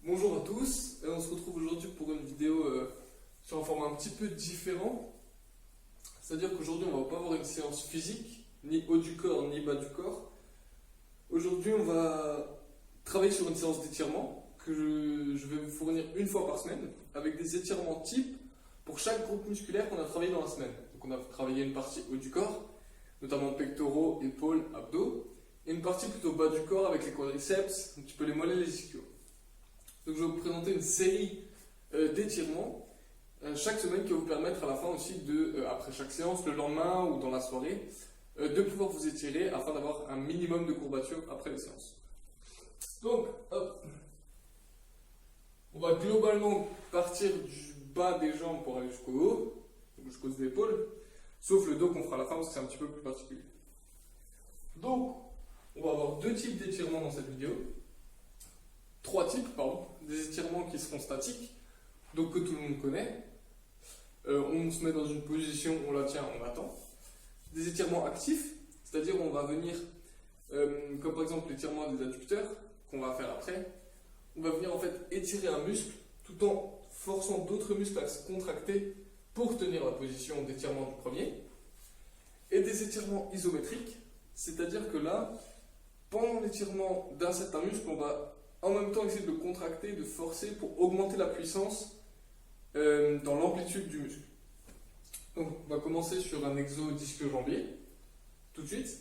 Bonjour à tous, on se retrouve aujourd'hui pour une vidéo sur un format un petit peu différent. C'est-à-dire qu'aujourd'hui on va pas avoir une séance physique, ni haut du corps, ni bas du corps. Aujourd'hui on va travailler sur une séance d'étirement que je vais vous fournir une fois par semaine, avec des étirements types pour chaque groupe musculaire qu'on a travaillé dans la semaine. Donc on a travaillé une partie haut du corps, notamment pectoraux, épaules, abdos, et une partie plutôt bas du corps avec les quadriceps, un petit peu les mollets, les ischios. Donc je vais vous présenter une série d'étirements chaque semaine qui va vous permettre à la fin aussi après chaque séance, le lendemain ou dans la soirée, de pouvoir vous étirer afin d'avoir un minimum de courbature après les séances. Donc, hop. On va globalement partir du bas des jambes pour aller jusqu'au haut, jusqu'aux épaules, sauf le dos qu'on fera à la fin parce que c'est un petit peu plus particulier. Donc, on va avoir deux types d'étirements dans cette vidéo. Trois types, pardon, des étirements qui seront statiques, donc que tout le monde connaît. On se met dans une position, on la tient, on attend. Des étirements actifs, c'est-à-dire on va venir, comme par exemple l'étirement des adducteurs, qu'on va faire après, on va venir en fait étirer un muscle tout en forçant d'autres muscles à se contracter pour tenir la position d'étirement du premier. Et des étirements isométriques, c'est-à-dire que là, pendant l'étirement d'un certain muscle, on va en même temps essayer de le contracter, de forcer pour augmenter la puissance dans l'amplitude du muscle. Donc on va commencer sur un exo ischio-jambier, tout de suite.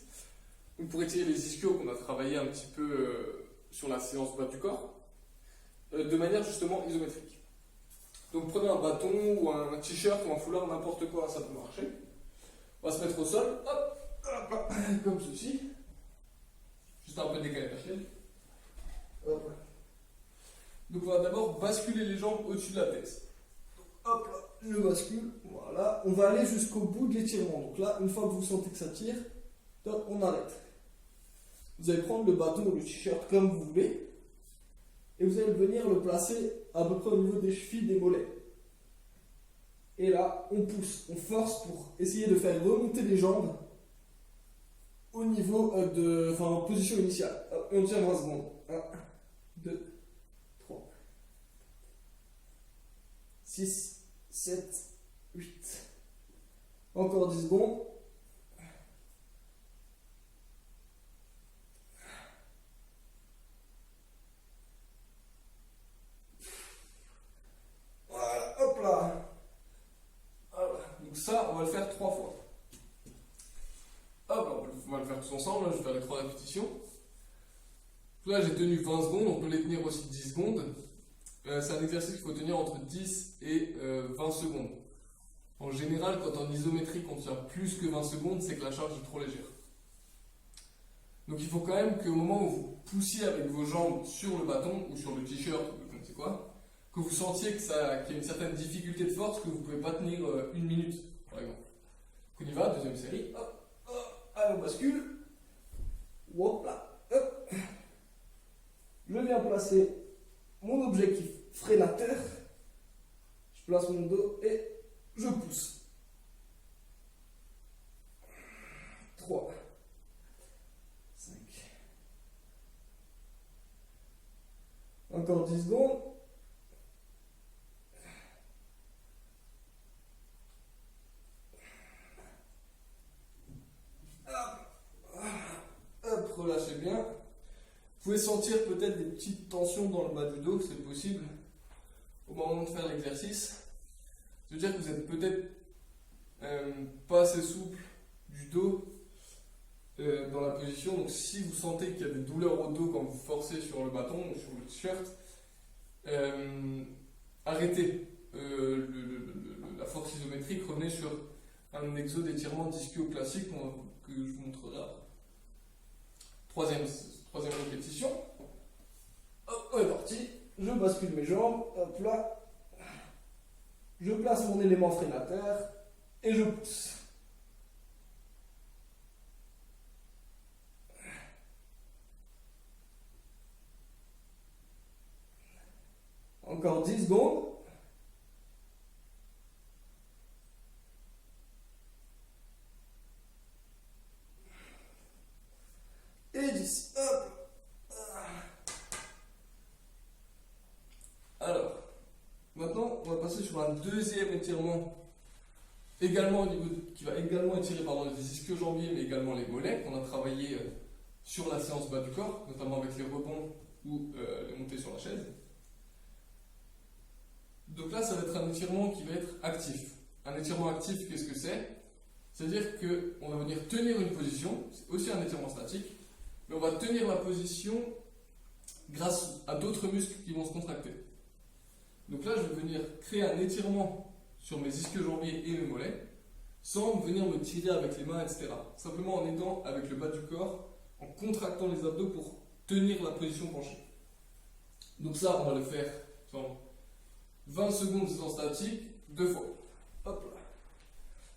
Donc, pour étirer les ischios qu'on a travaillé un petit peu sur la séance bas du corps, de manière justement isométrique. Donc prenez un bâton ou un t-shirt ou un foulard, n'importe quoi, ça peut marcher. On va se mettre au sol, hop, hop, comme ceci. Juste un peu décalé vers le hop. Donc on va d'abord basculer les jambes au-dessus de la tête. Donc, hop là, je bascule, voilà. On va aller jusqu'au bout de l'étirement. Donc là, une fois que vous sentez que ça tire, on arrête. Vous allez prendre le bâton ou le t-shirt comme vous voulez. Et vous allez venir le placer à peu près au niveau des chevilles, des mollets. Et là, on pousse, on force pour essayer de faire remonter les jambes au niveau en position initiale. On tient 20 secondes. 1, 2, 3, 6, 7, 8. Encore 10 secondes. Voilà, hop là. Voilà. Donc ça, on va le faire 3 fois. Hop, on va le faire tous ensemble, je vais faire les 3 répétitions. Là, j'ai tenu 20 secondes, on peut les tenir aussi 10 secondes. C'est un exercice qu'il faut tenir entre 10 et 20 secondes. En général, quand en isométrique on tient plus que 20 secondes, c'est que la charge est trop légère. Donc il faut quand même qu'au moment où vous poussiez avec vos jambes sur le bâton ou sur le t-shirt ou je ne sais quoi, que vous sentiez qu'il y a une certaine difficulté de force, que vous ne pouvez pas tenir une minute, par exemple. Donc on y va, deuxième série. Hop, hop, allez, on bascule. Hop là, hop. Je viens placer mon objectif freinateur. Je place mon dos et je pousse. 3, 5. Encore 10 secondes. Hop, relâchez bien. Vous pouvez sentir peut-être des petites tensions dans le bas du dos, c'est possible, au moment de faire l'exercice. Ça veut dire que vous êtes peut-être pas assez souple du dos dans la position. Donc si vous sentez qu'il y a des douleurs au dos quand vous forcez sur le bâton ou sur le t-shirt, arrêtez la force isométrique, revenez sur un exo d'étirement d'ischio classique que je vous montrerai après. Troisième répétition. Hop, on est parti. Je bascule mes jambes. Hop là. Je place mon élément freinateur et je pousse. Encore 10 secondes. Et 10. Hop. passer sur un deuxième étirement également qui va également étirer les ischio-jambiers, mais également les mollets, qu'on a travaillé sur la séance bas du corps, notamment avec les rebonds ou les montées sur la chaise. Donc là, ça va être un étirement qui va être actif. Un étirement actif, qu'est-ce que c'est? C'est-à-dire qu'on va venir tenir une position, c'est aussi un étirement statique, mais on va tenir la position grâce à d'autres muscles qui vont se contracter. Donc là, je vais venir créer un étirement sur mes ischio-jambiers et mes mollets, sans venir me tirer avec les mains, etc. Simplement en aidant avec le bas du corps, en contractant les abdos pour tenir la position penchée. Donc ça, on va le faire en 20 secondes en statique, 2 fois. Hop là.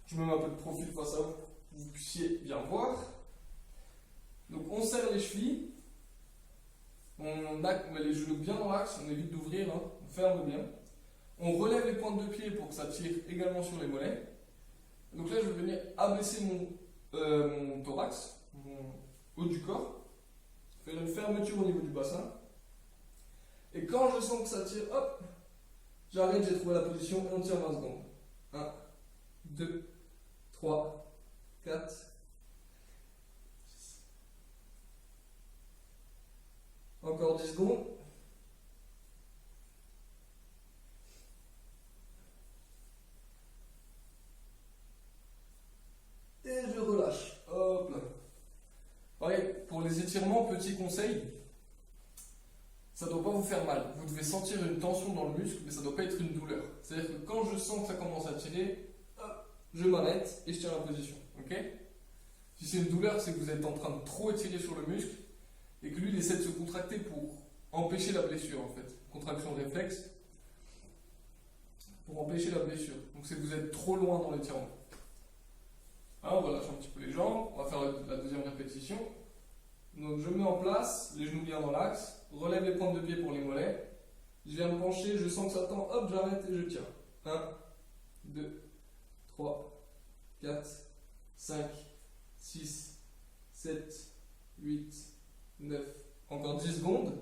Je me mets un peu de profil face à vous, pour que vous puissiez bien voir. Donc on serre les chevilles, on met les genoux bien dans l'axe, on évite d'ouvrir, hein, on ferme bien. On relève les pointes de pied pour que ça tire également sur les mollets. Donc là, je vais venir abaisser mon thorax, mon haut du corps, faire une fermeture au niveau du bassin. Et quand je sens que ça tire, hop, j'arrête, j'ai trouvé la position et on tire 20 secondes. 1, 2, 3, 4, 6. Encore 10 secondes. Et je relâche. Hop là. Pareil, pour les étirements, petit conseil, ça ne doit pas vous faire mal. Vous devez sentir une tension dans le muscle, mais ça ne doit pas être une douleur. C'est-à-dire que quand je sens que ça commence à tirer, hop, je m'arrête et je tiens la position. Okay, si c'est une douleur, c'est que vous êtes en train de trop étirer sur le muscle et que lui, il essaie de se contracter pour empêcher la blessure, en fait. Contraction réflexe pour empêcher la blessure. Donc c'est que vous êtes trop loin dans l'étirement. Alors, on va lâcher un petit peu les jambes, on va faire la deuxième répétition. Donc je mets en place, les genoux bien dans l'axe, relève les pointes de pied pour les mollets. Je viens me pencher, je sens que ça tend, hop, j'arrête et je tiens. 1, 2, 3, 4, 5, 6, 7, 8, 9. Encore 10 secondes.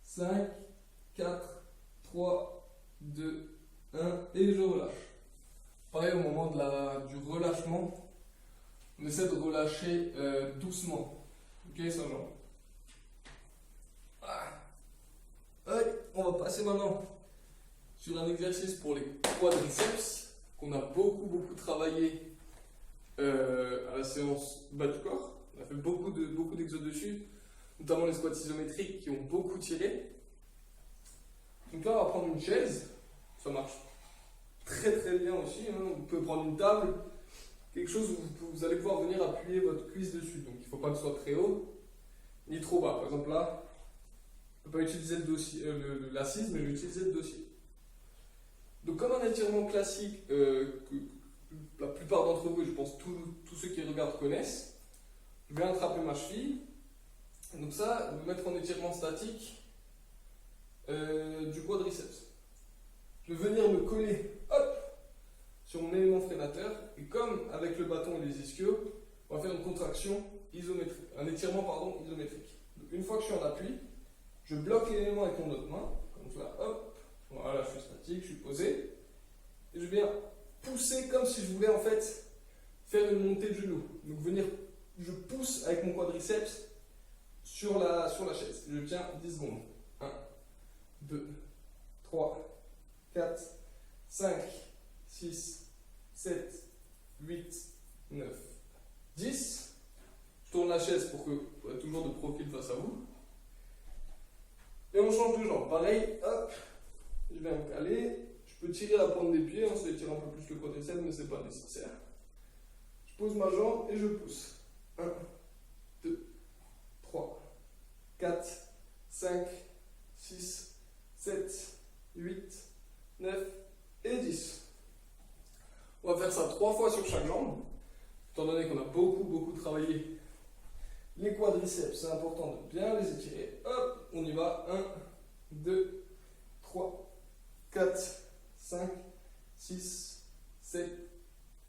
5, 4, 3, 2, 1 et je relâche. Pareil, au moment du relâchement, on essaie de relâcher doucement. Ok, Saint-Jean. On va passer maintenant sur un exercice pour les quadriceps qu'on a beaucoup travaillé à la séance bas du corps. On a fait beaucoup d'exos dessus, notamment les squats isométriques qui ont beaucoup tiré. Donc là, on va prendre une chaise. Ça marche très bien aussi. Hein. Vous pouvez prendre une table, quelque chose où vous allez pouvoir venir appuyer votre cuisse dessus. Donc il ne faut pas que ce soit très haut, ni trop bas. Par exemple là, je ne peux pas utiliser l'assise, mais je vais utiliser le dossier. Donc comme un étirement classique que la plupart d'entre vous, et je pense tous ceux qui regardent connaissent, je vais attraper ma cheville. Donc ça, je vais mettre en étirement statique du quadriceps. Je vais venir me coller, hop, sur mon élément freinateur, et comme avec le bâton et les ischios, on va faire une contraction isométrique, un étirement isométrique. Donc une fois que je suis en appui, je bloque l'élément avec mon autre main, comme ça, hop, voilà, je suis statique, je suis posé, et je viens pousser comme si je voulais en fait faire une montée de genou. Donc je pousse avec mon quadriceps sur la chaise. Je tiens 10 secondes. 1, 2, 3, 4, 5, 6, 7, 8, 9, 10. Je tourne la chaise pour être toujours de profil face à vous. Et on change de jambe. Pareil, hop, je viens me caler. Je peux tirer la pointe des pieds, hein, ça étire un peu plus le quadriceps, mais ce n'est pas nécessaire. Je pose ma jambe et je pousse. 1, 2, 3, 4, 5, 6, 7, 8, 9 et 10. On va faire ça 3 fois sur chaque jambe. Étant donné qu'on a beaucoup travaillé les quadriceps, c'est important de bien les étirer. Hop, on y va. 1, 2, 3, 4, 5, 6, 7,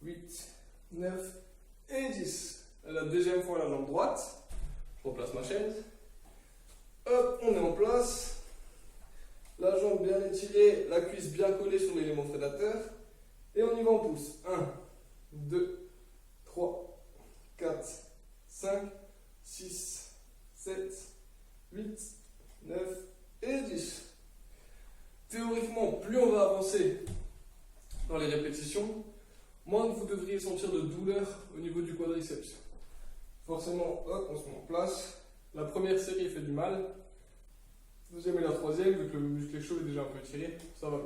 8, 9 et 10. La deuxième fois, la jambe droite. Je replace ma chaise. Hop, on est en place. La jambe bien étirée, la cuisse bien collée sur l'élément prédateur. Et on y va en pouce. 1, 2, 3, 4, 5, 6, 7, 8, 9 et 10. Théoriquement, plus on va avancer dans les répétitions, moins vous devriez sentir de douleur au niveau du quadriceps. Forcément, hop, on se met en place. La première série fait du mal. La deuxième et la troisième, vu que le muscle est chaud et déjà un peu étiré, ça va.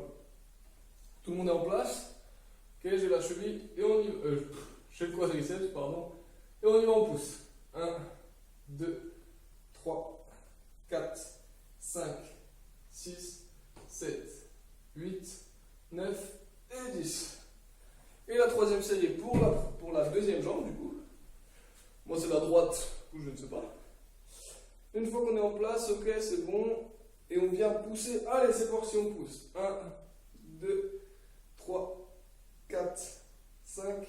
Tout le monde est en place. Ok, j'ai la cheville et on y va. J'ai le quadriceps, pardon. Et on y va en pouce. 1, 2, 3, 4, 5, 6, 7, 8, 9 et 10. Et la troisième série pour la deuxième jambe, du coup. Moi, c'est la droite, ou je ne sais pas. Une fois qu'on est en place, ok, c'est bon. Et on vient pousser. Allez, c'est parti, on pousse. 1, 2, 3, 4, 5,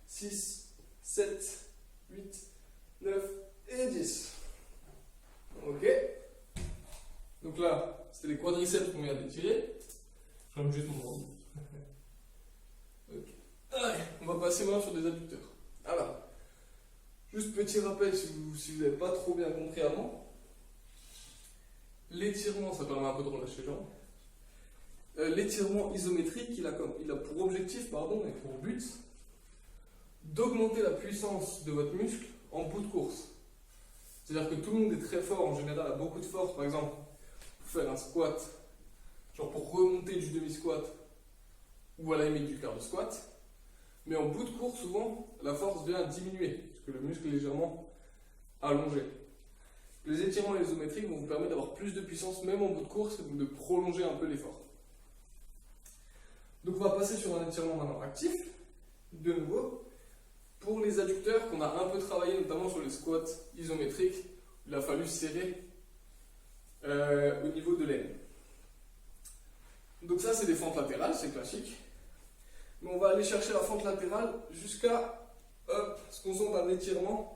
6, 7, 8, 9 et 10. Ok. Donc là, c'était les quadriceps qu'on vient d'étirer. Je vais juste mon ordi. Okay. Allez, on va passer maintenant sur des adducteurs. Alors, juste petit rappel si vous n'avez pas trop bien compris avant. L'étirement, ça permet un peu de relâcher les jambes. L'étirement isométrique, il a pour objectif, et pour but, d'augmenter la puissance de votre muscle en bout de course. C'est-à-dire que tout le monde est très fort, en général, a beaucoup de force. Par exemple, pour faire un squat, genre pour remonter du demi-squat, ou à la limite du quart de squat. Mais en bout de course, souvent, la force vient diminuer, parce que le muscle est légèrement allongé. Les étirements isométriques vont vous permettre d'avoir plus de puissance, même en bout de course, et de prolonger un peu l'effort. Donc on va passer sur un étirement maintenant actif, de nouveau, pour les adducteurs qu'on a un peu travaillé, notamment sur les squats isométriques, il a fallu serrer au niveau de l'aine. Donc ça, c'est des fentes latérales, c'est classique. Mais on va aller chercher la fente latérale jusqu'à ce qu'on sente un étirement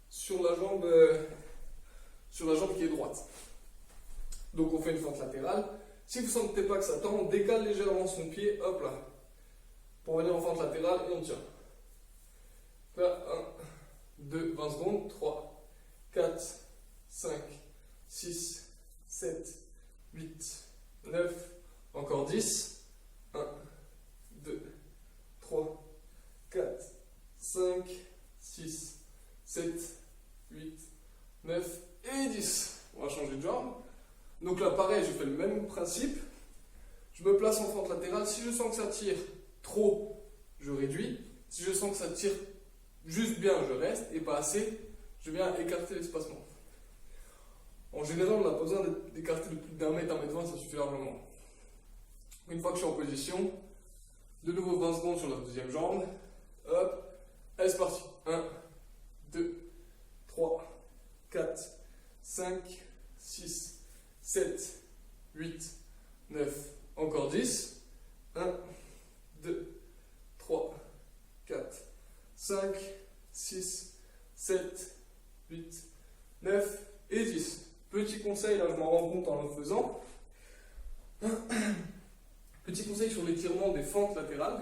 sur la jambe qui est droite. Donc on fait une fente latérale. Si vous ne sentez pas que ça tend, on décale légèrement son pied, hop là, pour venir en fente latérale et on tient. Là, 1, 2, 20 secondes, 3, 4, 5, 6, 7, 8, 9, encore 10, 1, 2, 3, 4, 5, 6, 7, 8, 9 et 10. On va changer de jambe. Donc là, pareil, je fais le même principe. Je me place en fente latérale. Si je sens que ça tire trop, je réduis. Si je sens que ça tire juste bien, je reste. Et pas assez, je viens écarter l'espacement. En général, on n'a pas besoin d'écarter de plus d'1 mètre, 1 mètre 20, ça suffit largement. Une fois que je suis en position, de nouveau 20 secondes sur la deuxième jambe. Hop, allez, c'est parti. 1, 2, 3, 4, 5, 6, 7, 8, 9, encore 10. 1, 2, 3, 4, 5, 6, 7, 8, 9 et 10. Petit conseil, là je m'en rends compte en le faisant. Petit conseil sur l'étirement des fentes latérales.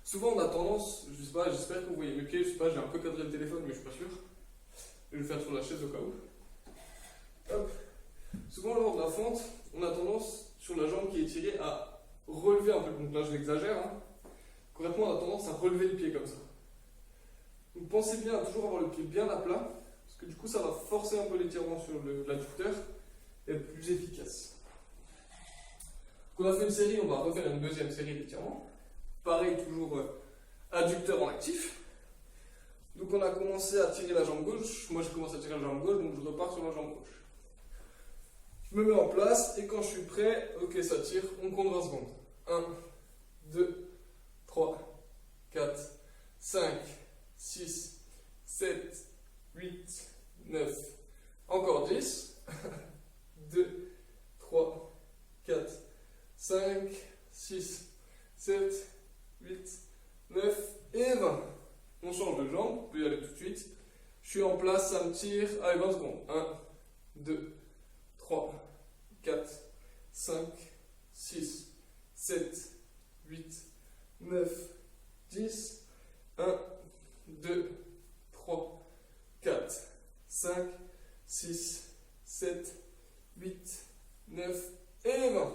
Souvent on a tendance, je sais pas, j'espère que vous voyez mes pieds, je sais pas, j'ai un peu cadré le téléphone mais je suis pas sûr. Je vais le faire sur la chaise au cas où. Hop. Souvent lors de la fente, on a tendance sur la jambe qui est étirée à relever un peu. Donc là je l'exagère. Correctement on a tendance à relever le pied comme ça. Donc pensez bien à toujours avoir le pied bien à plat. Parce que du coup ça va forcer un peu l'étirement sur l'adducteur et être plus efficace. Donc on a fait une série, on va refaire une deuxième série d'étirements. Pareil, toujours adducteur en actif. Donc on a commencé à tirer la jambe gauche. Moi j'ai commencé à tirer la jambe gauche, donc je repars sur la jambe gauche. Je me mets en place et quand je suis prêt, ok ça tire, on compte 20 secondes. 1, 2, 3, 4, 5, 6, 7, 8, 9, encore 10, 2, 3, 4, 5, 6, 7, 8, 9 et 20. On change de jambe, on peut y aller tout de suite. Je suis en place, ça me tire. Allez, 20 secondes. 1, 2, 3, 4, 5, 6, 7, 8, 9, 10. 1, 2, 3, 4, 5, 6, 7, 8, 9 et 20.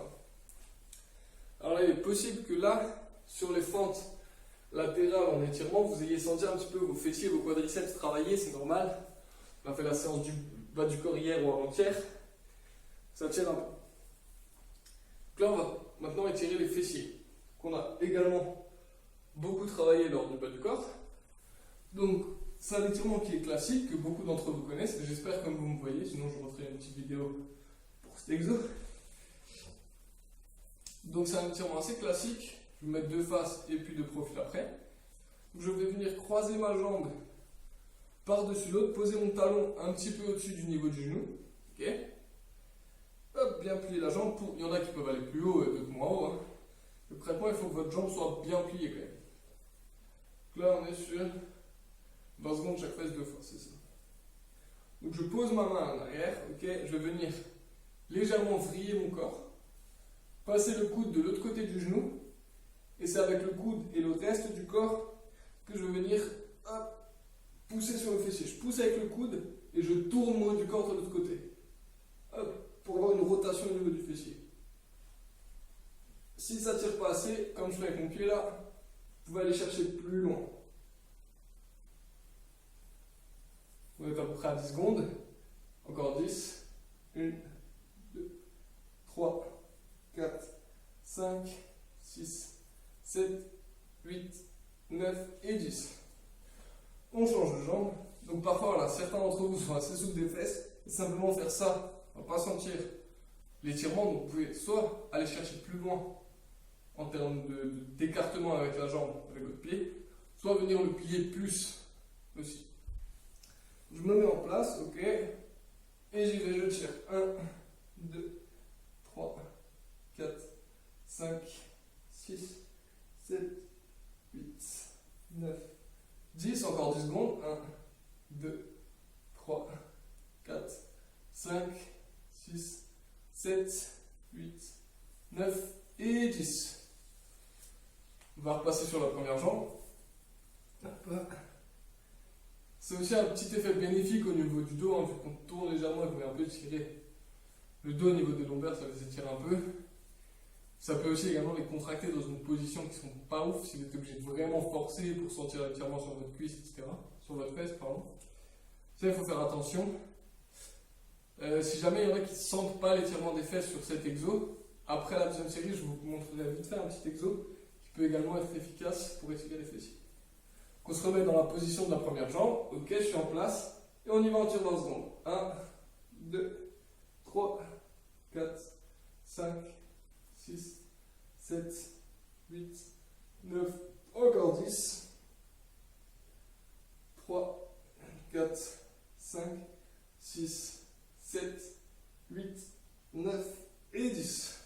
Alors il est possible que là, sur les fentes latérales en étirement, vous ayez senti un petit peu vos fessiers, vos quadriceps travailler, c'est normal. On a fait la séance du bas du corps hier ou avant-hier. Ça tire un peu. Donc là, on va maintenant étirer les fessiers, qu'on a également beaucoup travaillé lors du bas du corps. Donc, c'est un étirement qui est classique, que beaucoup d'entre vous connaissent, et j'espère que vous me voyez, sinon je referai une petite vidéo pour cet exo. Donc c'est un étirement assez classique, je vais mettre de face et puis de profil après. Je vais venir croiser ma jambe par-dessus l'autre, poser mon talon un petit peu au-dessus du niveau du genou. Ok. Hop, bien plier la jambe. Il y en a qui peuvent aller plus haut et d'autres moins haut. Hein. Concrètement, il faut que votre jambe soit bien pliée quand même. Donc là, on est sur 20 secondes chaque fesse deux fois, c'est ça. Donc je pose ma main en arrière, ok. Je vais venir légèrement vriller mon corps. Passer le coude de l'autre côté du genou, et c'est avec le coude et le reste du corps que je vais venir hop, pousser sur le fessier. Je pousse avec le coude et je tourne mon haut du corps de l'autre côté. Hop, pour avoir une rotation au niveau du fessier. Si ça ne tire pas assez, comme je fais avec mon pied là, vous pouvez aller chercher plus loin. Vous êtes à peu près à 10 secondes. Encore 10. 1, 2, 3. 4, 5, 6, 7, 8, 9 et 10. On change de jambe. Donc parfois, voilà, certains d'entre vous sont assez souples des fesses. Et simplement faire ça, on ne va pas sentir l'étirement. Donc vous pouvez soit aller chercher plus loin en termes d'écartement avec la jambe, avec votre pied, soit venir le plier plus aussi. Je me mets en place, ok. Et j'y vais, je tire. 1, 2, 3, 4, 5, 6, 7, 8, 9, 10, encore 10 secondes. 1, 2, 3, 4, 5, 6, 7, 8, 9 et 10. On va repasser sur la première jambe. C'est aussi un petit effet bénéfique au niveau du dos, hein, vu qu'on tourne légèrement et qu'on vient un peu tirer le dos au niveau des lombaires, ça les étire un peu. Ça peut aussi également les contracter dans une position qui ne sont pas ouf, si vous êtes obligé de vraiment forcer pour sentir l'étirement sur votre cuisse, etc. Sur votre fesse, pardon. Ça, il faut faire attention. Si jamais il y en a qui ne sentent pas l'étirement des fesses sur cet exo, après la deuxième série, je vous montrerai vite fait un petit exo qui peut également être efficace pour étirer les fessiers. On se remet dans la position de la première jambe. Ok, je suis en place. Et on y va en tir 20 secondes. 1, 2, 3, 4, 5, 6, 7, 8, 9, encore 10, 3, 4, 5, 6, 7, 8, 9 et 10.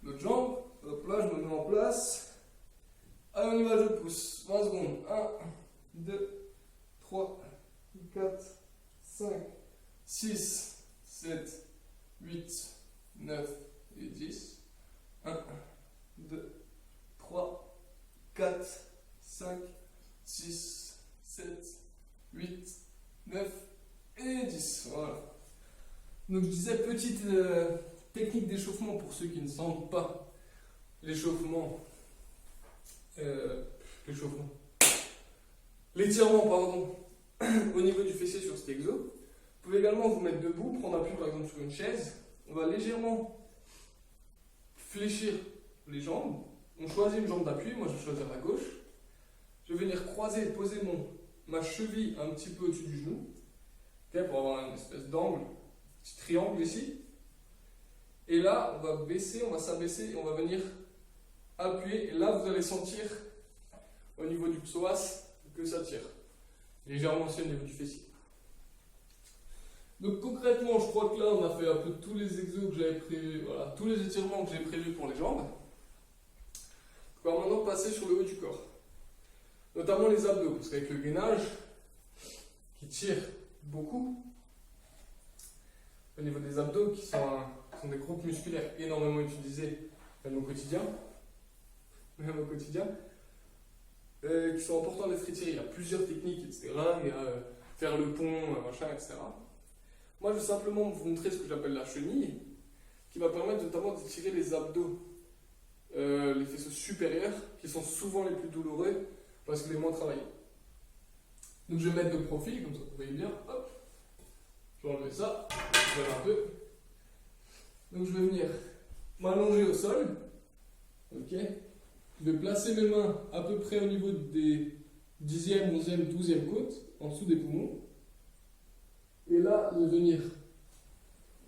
L'autre jambe, hop là, je me mets en place. Allez, on y va, je pousse. 20 secondes. 1, 2, 3, 4, 5, 6, 7, 8, 9 et 10. 1, 2, 3, 4, 5, 6, 7, 8, 9 et 10. Voilà. Donc je disais, petite technique d'échauffement pour ceux qui ne sentent pas l'échauffement. L'étirement, pardon, au niveau du fessier sur cet exo. Vous pouvez également vous mettre debout, prendre appui par exemple sur une chaise. On va légèrement fléchir les jambes. On choisit une jambe d'appui, moi je vais choisir la gauche. Je vais venir croiser et poser ma cheville un petit peu au-dessus du genou, okay, pour avoir une espèce d'angle, petit triangle ici. Et là, on va baisser, on va s'abaisser et on va venir appuyer. Et là, vous allez sentir au niveau du psoas que ça tire. Légèrement aussi au niveau du fessier. Donc concrètement, je crois que là, on a fait un peu tous les exos que j'avais prévus, voilà, tous les étirements que j'ai prévus pour les jambes. On va maintenant passer sur le haut du corps. Notamment les abdos, parce qu'avec le gainage, qui tire beaucoup, au niveau des abdos, qui sont des groupes musculaires énormément utilisés même au quotidien, qui sont importants d'être étirés. Il y a plusieurs techniques, etc. Il y a faire le pont, machin, etc. Moi, je vais simplement vous montrer ce que j'appelle la chenille, qui va permettre notamment d'étirer les abdos, les faisceaux supérieurs, qui sont souvent les plus douloureux parce que les moins travaillés. Donc je vais mettre de profil, comme ça vous voyez bien. Hop, je vais enlever ça, je vais un peu. Donc je vais venir m'allonger au sol. Ok. Je vais placer mes mains à peu près au niveau des 10e, 11e, 12e côtes, en dessous des poumons. Et là, je vais venir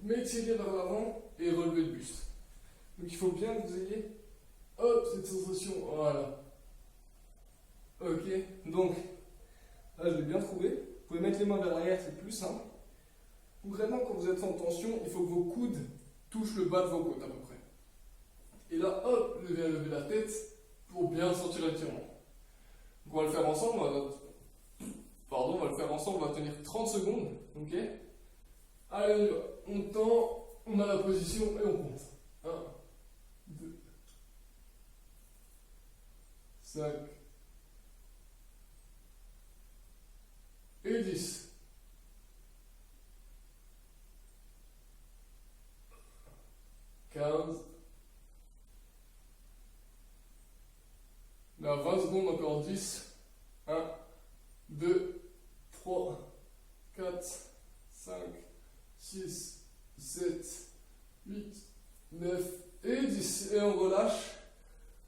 m'étirer vers l'avant et relever le buste. Donc il faut bien que vous ayez hop, cette sensation. Voilà. Ok. Donc, là, je l'ai bien trouvé. Vous pouvez mettre les mains vers l'arrière, c'est plus simple. Concrètement, quand vous êtes en tension, il faut que vos coudes touchent le bas de vos côtes à peu près. Et là, hop, levez la tête pour bien sentir l'étirement. On va le faire ensemble. On va le faire ensemble. On va tenir 30 secondes. Ok. Allez, on tend, on a la position et on compte. 1, 2, 5 et 10. 15. Là, 20 secondes, encore 10. 1, 2, 3, 4, 5, 6, 7, 8, 9 et 10. Et on relâche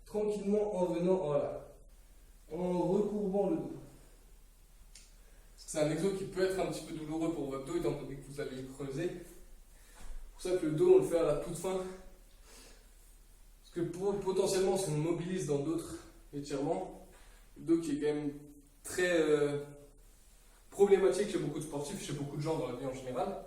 tranquillement en venant, voilà, en recourbant le dos. C'est un exo qui peut être un petit peu douloureux pour votre dos, étant donné que vous allez le creuser. C'est pour ça que le dos, on le fait à la toute fin. Parce que potentiellement, si on mobilise dans d'autres étirements, le dos qui est quand même très problématique chez beaucoup de sportifs, chez beaucoup de gens dans la vie en général.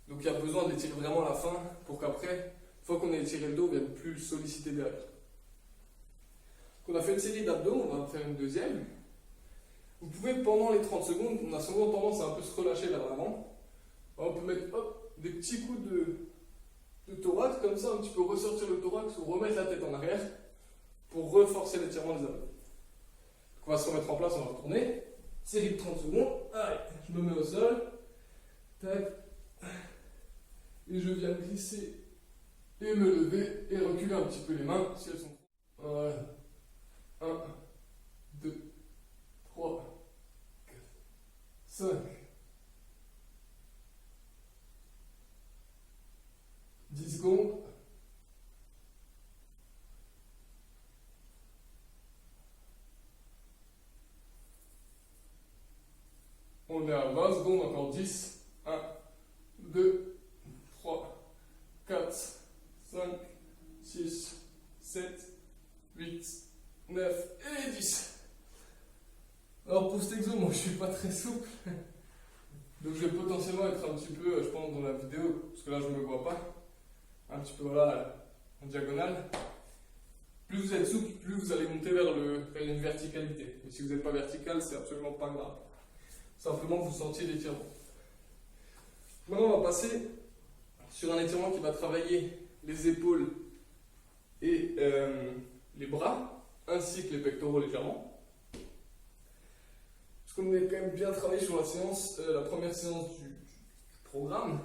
Donc il y a besoin d'étirer vraiment la fin pour qu'après, une fois qu'on a étiré le dos, on ne vienne plus le solliciter derrière. Donc on a fait une série d'abdos, on va en faire une deuxième. Vous pouvez, pendant les 30 secondes, on a souvent tendance à un peu se relâcher vers l'avant. On peut mettre hop, des petits coups de thorax, comme ça, un petit peu ressortir le thorax ou remettre la tête en arrière pour renforcer l'étirement des abdos. Donc on va se remettre en place, on va retourner. Série de 30 secondes. Allez, je me mets au sol. Tac. Et je viens glisser et me lever et reculer un petit peu les mains si elles sont. Voilà. 1, 2, 3, 4, 5, 10 secondes. On est à 20 secondes, encore 10. 1, 2, 3, 4, 5, 6, 7, 8, 9 et 10. Alors pour cet exo, moi je suis pas très souple. Donc je vais potentiellement être un petit peu, je pense, dans la vidéo, parce que là je ne me vois pas. Un petit peu voilà, en diagonale. Plus vous êtes souple, plus vous allez monter vers une verticalité. Et si vous n'êtes pas vertical, c'est absolument pas grave. Simplement vous sentiez l'étirement. Maintenant on va passer sur un étirement qui va travailler les épaules et les bras, ainsi que les pectoraux légèrement. Parce qu'on est quand même bien travaillé sur la séance, la première séance du programme.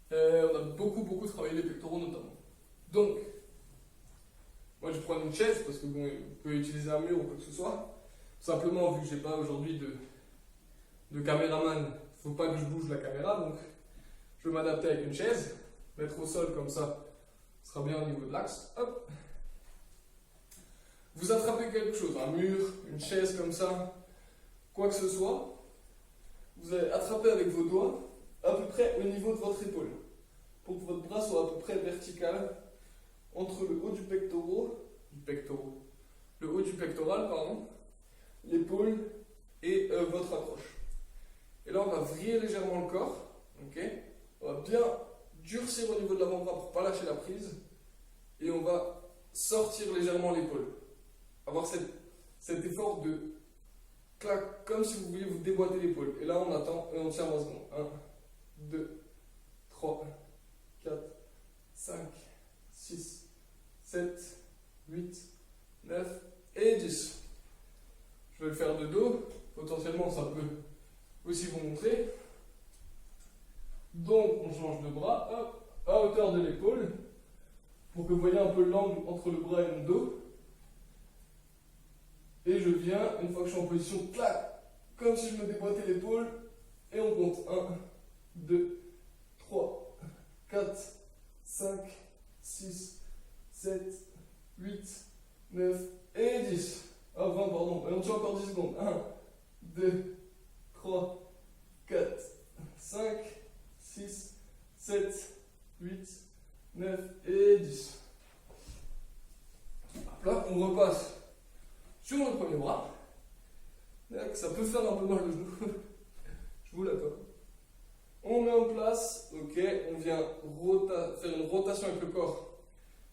On a beaucoup travaillé les pectoraux notamment. Donc, moi je prends une chaise parce que bon, vous pouvez utiliser un mur ou quoi que ce soit. Simplement, vu que j'ai pas aujourd'hui de caméraman, il ne faut pas que je bouge la caméra, donc je vais m'adapter avec une chaise, mettre au sol comme ça, ce sera bien au niveau de l'axe. Hop. Vous attrapez quelque chose, un mur, une chaise comme ça, quoi que ce soit, vous allez attraper avec vos doigts à peu près au niveau de votre épaule, pour que votre bras soit à peu près vertical entre le haut du pectoral, l'épaule et votre accroche. Et là, on va vriller légèrement le corps, ok. On va bien durcir au niveau de l'avant-bras pour ne pas lâcher la prise, et on va sortir légèrement l'épaule. Avoir cet effort de clac, comme si vous vouliez vous déboîter l'épaule. Et là, on attend et on tient 20 secondes. 1, 2, 3, 4, 5, 6, 7, 8, 9 et 10. Je vais le faire de dos. Potentiellement, ça peut aussi vous montrer. Donc, on change de bras, hop, à hauteur de l'épaule, pour que vous voyez un peu l'angle entre le bras et mon dos. Et je viens, une fois que je suis en position, clac, comme si je me déboîtais l'épaule, et on compte 1, 2, 3, 4, 5, 6, 7, 8, 9 et 10. Ah, 20, pardon, et on tient encore 10 secondes. 1, 2, 3, 4, 5, 6, 7, 8, 9 et 10. Hop là, on repasse sur le premier bras. Ça peut faire un peu mal au genou. Je vous l'accorde. On met en place, ok, on vient faire une rotation avec le corps.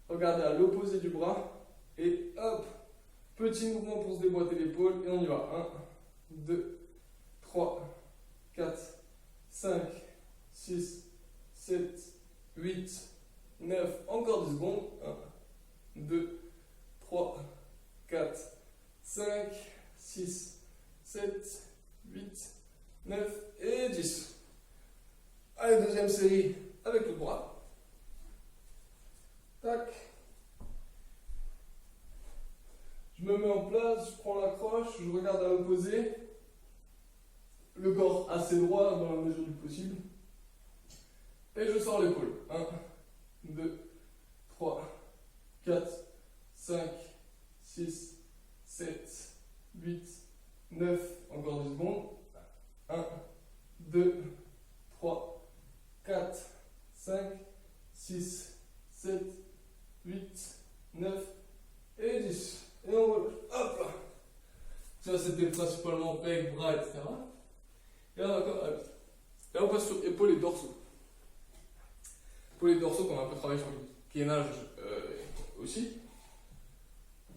Regardez à l'opposé du bras. Et hop, petit mouvement pour se déboîter l'épaule. Et on y va. 1, 2, 3, 4, 5, 6, 7, 8, 9. Encore 10 secondes. 1, 2, 3, 4, 5, 6, 7, 8, 9 et 10. Allez, deuxième série avec le bras. Tac. Je me mets en place, je prends l'accroche, je regarde à l'opposé. Le corps assez droit dans la mesure du possible. Et je sors l'épaule. 1, 2, 3, 4, 5, 6, 7, 8, 9. Encore 10 secondes. 1, 2, 3, 4, 5, 6, 7, 8, 9 et 10. Et on relâche. Hop là. Ça, c'était principalement pec, bras, etc. Et là, on passe sur épaules et dorsaux. Épaules et dorsaux, qu'on a un peu travaillé sur le gainage aussi.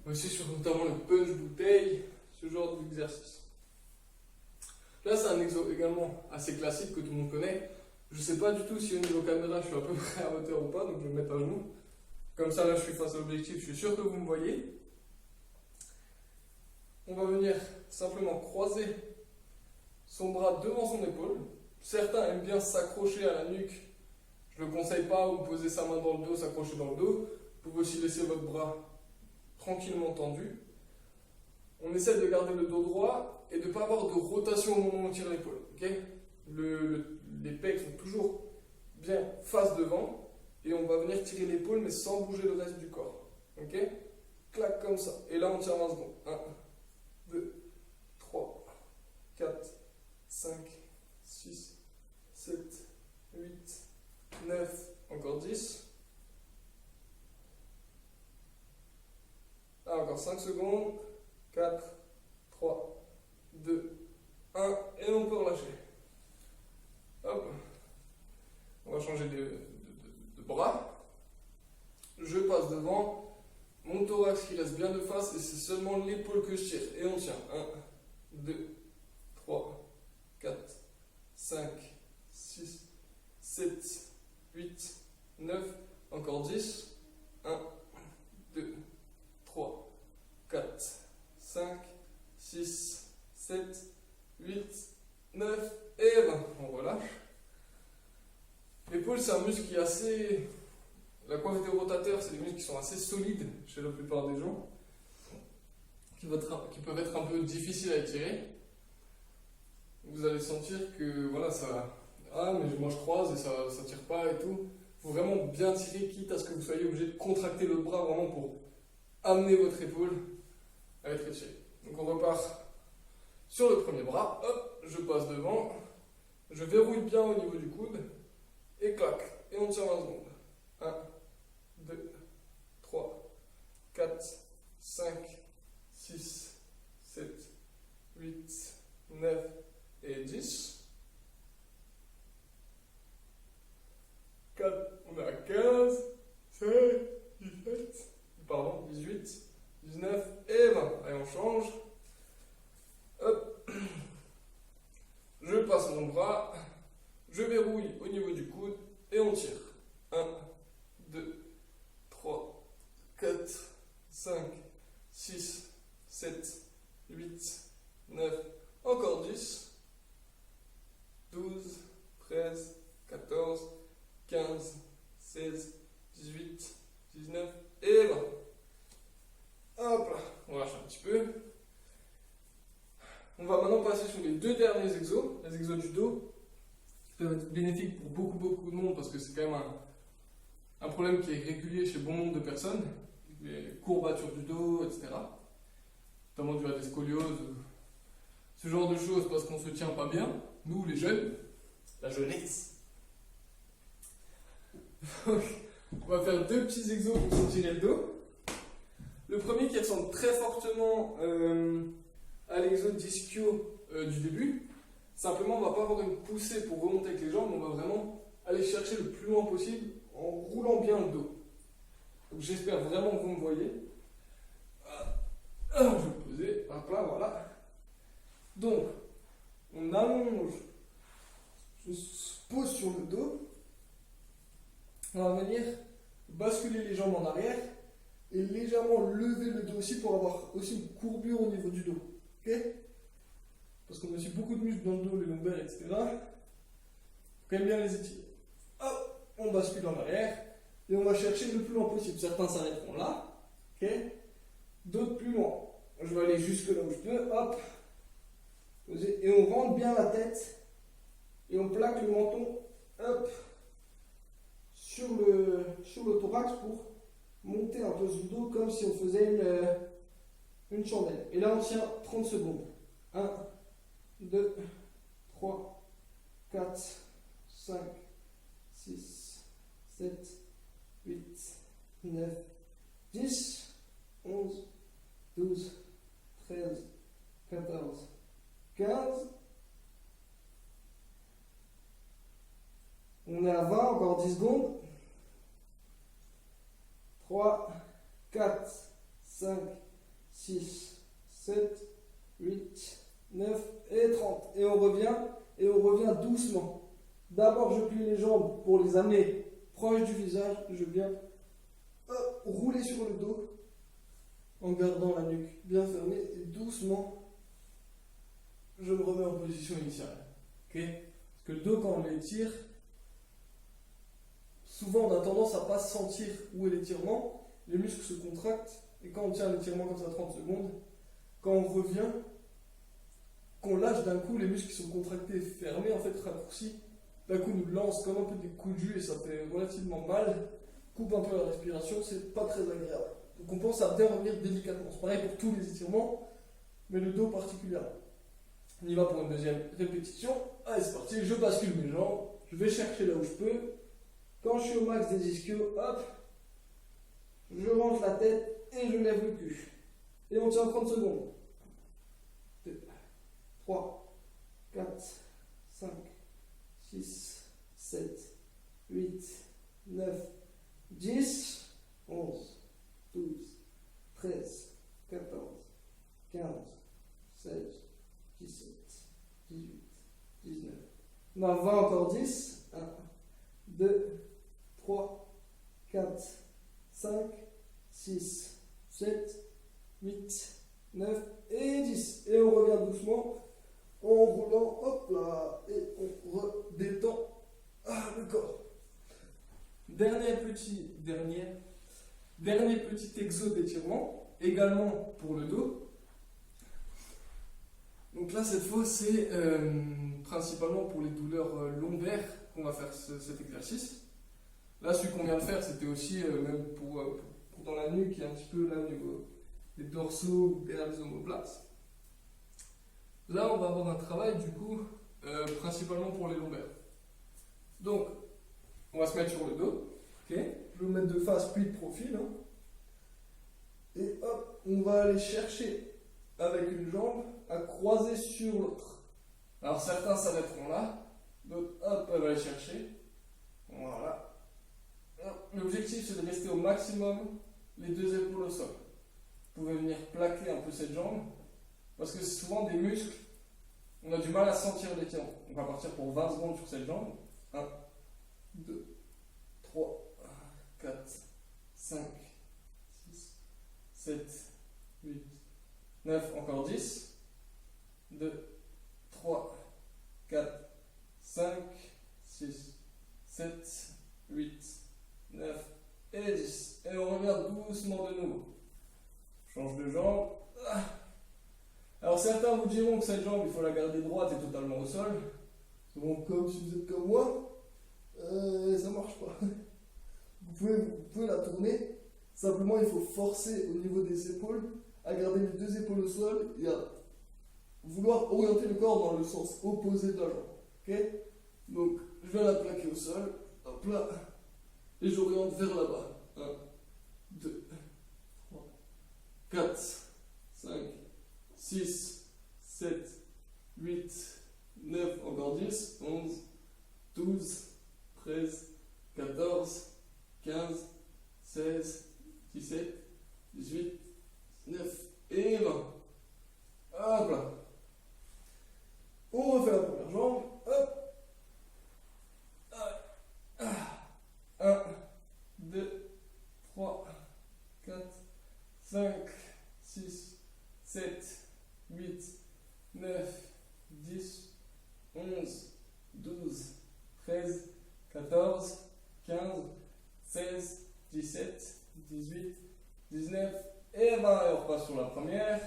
Aussi sur notamment le punch bouteille, ce genre d'exercice. Là, c'est un exo également assez classique que tout le monde connaît. Je ne sais pas du tout si au niveau caméra, je suis à peu près à hauteur ou pas, donc je vais me mettre à genoux. Comme ça, là, je suis face à l'objectif, je suis sûr que vous me voyez. On va venir simplement croiser son bras devant son épaule. Certains aiment bien s'accrocher à la nuque. Je ne le conseille pas, ou poser sa main dans le dos, s'accrocher dans le dos. Vous pouvez aussi laisser votre bras tranquillement tendu. On essaie de garder le dos droit et de ne pas avoir de rotation au moment où on tire l'épaule. Okay, les pecs sont toujours bien face devant et on va venir tirer l'épaule mais sans bouger le reste du corps. Ok, clac comme ça. Et là on tire 20 secondes. 1, 2, 3, 4, 5, 6, 7, 8, 9, encore 10. Là encore 5 secondes. 4, 3, 2, 1, et on peut relâcher. Hop. On va changer de bras. Je passe devant. Mon thorax qui reste bien de face et c'est seulement l'épaule que je tire. Et on tient. 1, 2, 3, 4, 5, 6, 7, 8, 9, encore 10. 1, 2, 3, 4, 5, 6, 7, 8, 9 et 20. On relâche. L'épaule, c'est un muscle qui est assez... La coiffe des rotateurs, c'est des muscles qui sont assez solides chez la plupart des gens, qui peuvent être un peu difficiles à étirer. Vous allez sentir que voilà, ça... Ah, mais moi je croise et ça tire pas et tout. Il faut vraiment bien tirer, quitte à ce que vous soyez obligé de contracter l'autre bras vraiment pour amener votre épaule à être étirée. Donc on repart sur le premier bras. Hop, je passe devant. Je verrouille bien au niveau du coude. Et clac. Et on tire 20 secondes. 1, 2, 3, 4, 5, 6, 7, 8, 9 et 10. 4, on est à 15, 16, 17, pardon, 18, 19 et 20. Allez, on change. Hop. Je passe mon bras. je verrouille au niveau du coude et on tire. 1, 2, 3, 4, 5, 6, 7, 8, 9, encore 10, 12, 13, 14, 15, 16, 18, 19 et 20. Hop là, on lâche un petit peu. On va maintenant passer sur les deux derniers exos, les exos du dos, qui peuvent être bénéfiques pour beaucoup de monde parce que c'est quand même un problème qui est régulier chez bon nombre de personnes, les courbatures du dos, etc. Notamment dû à des scolioses, ce genre de choses parce qu'on se tient pas bien, nous les jeunes, la jeunesse. Donc, on va faire deux petits exos pour se tirer le dos. Le premier qui ressemble très fortement à l'exo d'ischio du début. Simplement, on ne va pas avoir une poussée pour remonter avec les jambes, on va vraiment aller chercher le plus loin possible en roulant bien le dos. Donc j'espère vraiment que vous me voyez. Je vais me poser, hop là, voilà. Donc, on allonge, je pose sur le dos. On va venir basculer les jambes en arrière et légèrement lever le dos aussi pour avoir aussi une courbure au niveau du dos. Ok? Parce qu'on a aussi beaucoup de muscles dans le dos, les lombaires, etc. Il faut quand même bien les étirer. Hop, on bascule en arrière et on va chercher le plus loin possible. Certains s'arrêteront là, ok? D'autres plus loin. Je vais aller jusque là où je peux, hop, et on rentre bien la tête et on plaque le menton, hop, sur le thorax pour monter un peu sur le dos comme si on faisait une chandelle. Et là on tient 30 secondes. 1, 2, 3, 4, 5, 6, 7, 8, 9, 10, 11, 12, 13, 14, 15. On est à 20, encore 10 secondes. 3, 4, 5, 6, 7, 8, 9 et 30. Et on revient doucement. D'abord, je plie les jambes pour les amener proches du visage. Je viens rouler sur le dos en gardant la nuque bien fermée et doucement, je me remets en position initiale. Okay? Parce que le dos, quand on l'étire, souvent on a tendance à ne pas sentir où est l'étirement, les muscles se contractent et quand on tient l'étirement comme ça 30 secondes, quand on revient, qu'on lâche d'un coup, les muscles qui sont contractés et fermés, en fait raccourcis, d'un coup nous lancent comme un peu des coups de jus et ça fait relativement mal, coupe un peu la respiration, c'est pas très agréable. Donc on pense à bien revenir délicatement. C'est pareil pour tous les étirements, mais le dos particulièrement. On y va pour une deuxième répétition. Allez, c'est parti, je bascule mes jambes, je vais chercher là où je peux. Quand je suis au max des ischios, hop, je rentre la tête et je lève le cul. Et on tient 30 secondes. 2, 3, 4, 5, 6, 7, 8, 9, 10, 11, 12, 13, 14, 15, 16, 17, 18, 19. On a 20, encore 10. 1, 2, 3, 4, 5, 6, 7, 8, 9 et 10. Et on revient doucement en roulant, hop là, et on redétend le corps. Dernier petit exo d'étirement, également pour le dos. Donc là, cette fois, c'est principalement pour les douleurs lombaires qu'on va faire cet exercice. Là, celui qu'on vient de faire, c'était aussi même pour dans la nuque, et un petit peu là au niveau des dorsaux, derrière les omoplates. Là, on va avoir un travail du coup principalement pour les lombaires. Donc, on va se mettre sur le dos. Okay. Je vais me mettre de face puis de profil. Hein. Et hop, on va aller chercher avec une jambe à croiser sur l'autre. Alors certains s'arrêteront là, d'autres hop, peuvent aller chercher. Voilà. L'objectif c'est de rester au maximum les deux épaules au sol. Vous pouvez venir plaquer un peu cette jambe, parce que c'est souvent des muscles, on a du mal à sentir l'étirement. On va partir pour 20 secondes sur cette jambe. 1, 2, 3, 4, 5, 6, 7, 8, 9, encore 10, 2, 3, 4, 5, 6, 7, 8, 9 et 10. Et on regarde doucement de nouveau. Change de jambe. Alors certains vous diront que cette jambe, il faut la garder droite et totalement au sol. Donc comme si vous êtes comme moi, ça marche pas. Vous pouvez la tourner. Simplement, il faut forcer au niveau des épaules, à garder les deux épaules au sol et à vouloir orienter le corps dans le sens opposé de la jambe. Okay, donc, je vais la plaquer au sol. Hop là. Et j'oriente vers là-bas. 1, 2, 3, 4, 5, 6, 7, 8, 9, encore 10, 11, 12, 13, 14, 15, 16, 17, 18, 19 et 20. Hop là. On refait la première jambe. Hop. 1, 2, 3, 4, 5, 6, 7, 8, 9, 10, 11, 12, 13, 14, 15, 16, 17, 18, 19 et 20. Et on repasse sur la première.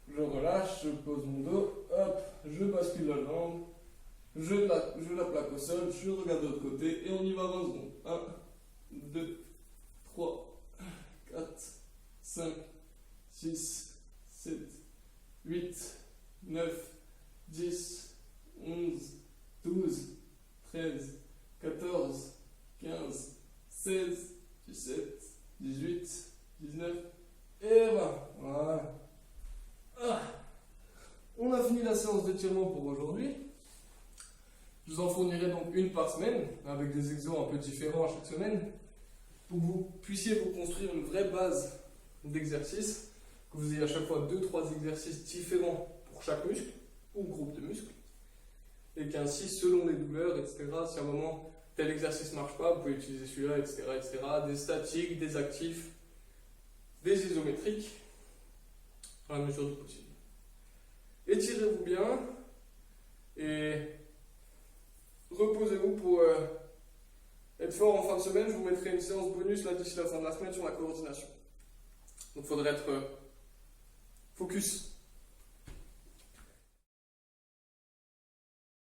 Je relâche, je pose mon dos, hop, je bascule la jambe, je la plaque au sol, je regarde de l'autre côté et on y va 20 secondes. 1, 2, 3, 4, 5, 6, 7, 8, 9, 10, 11, 12, 13, 14, 15, 16, 17, 18, 19 et 20. Voilà. On a fini la séance d'étirement pour aujourd'hui. Je vous en fournirai donc une par semaine, avec des exos un peu différents à chaque semaine, pour que vous puissiez vous construire une vraie base d'exercice, que vous ayez à chaque fois 2-3 exercices différents pour chaque muscle ou groupe de muscles, et qu'ainsi, selon les douleurs, etc., si à un moment tel exercice ne marche pas, vous pouvez utiliser celui-là, etc., etc., des statiques, des actifs, des isométriques, à la mesure du possible. Étirez-vous bien et reposez-vous pour être fort en fin de semaine. Je vous mettrai une séance bonus là d'ici la fin de la semaine sur la coordination. Donc il faudrait être focus.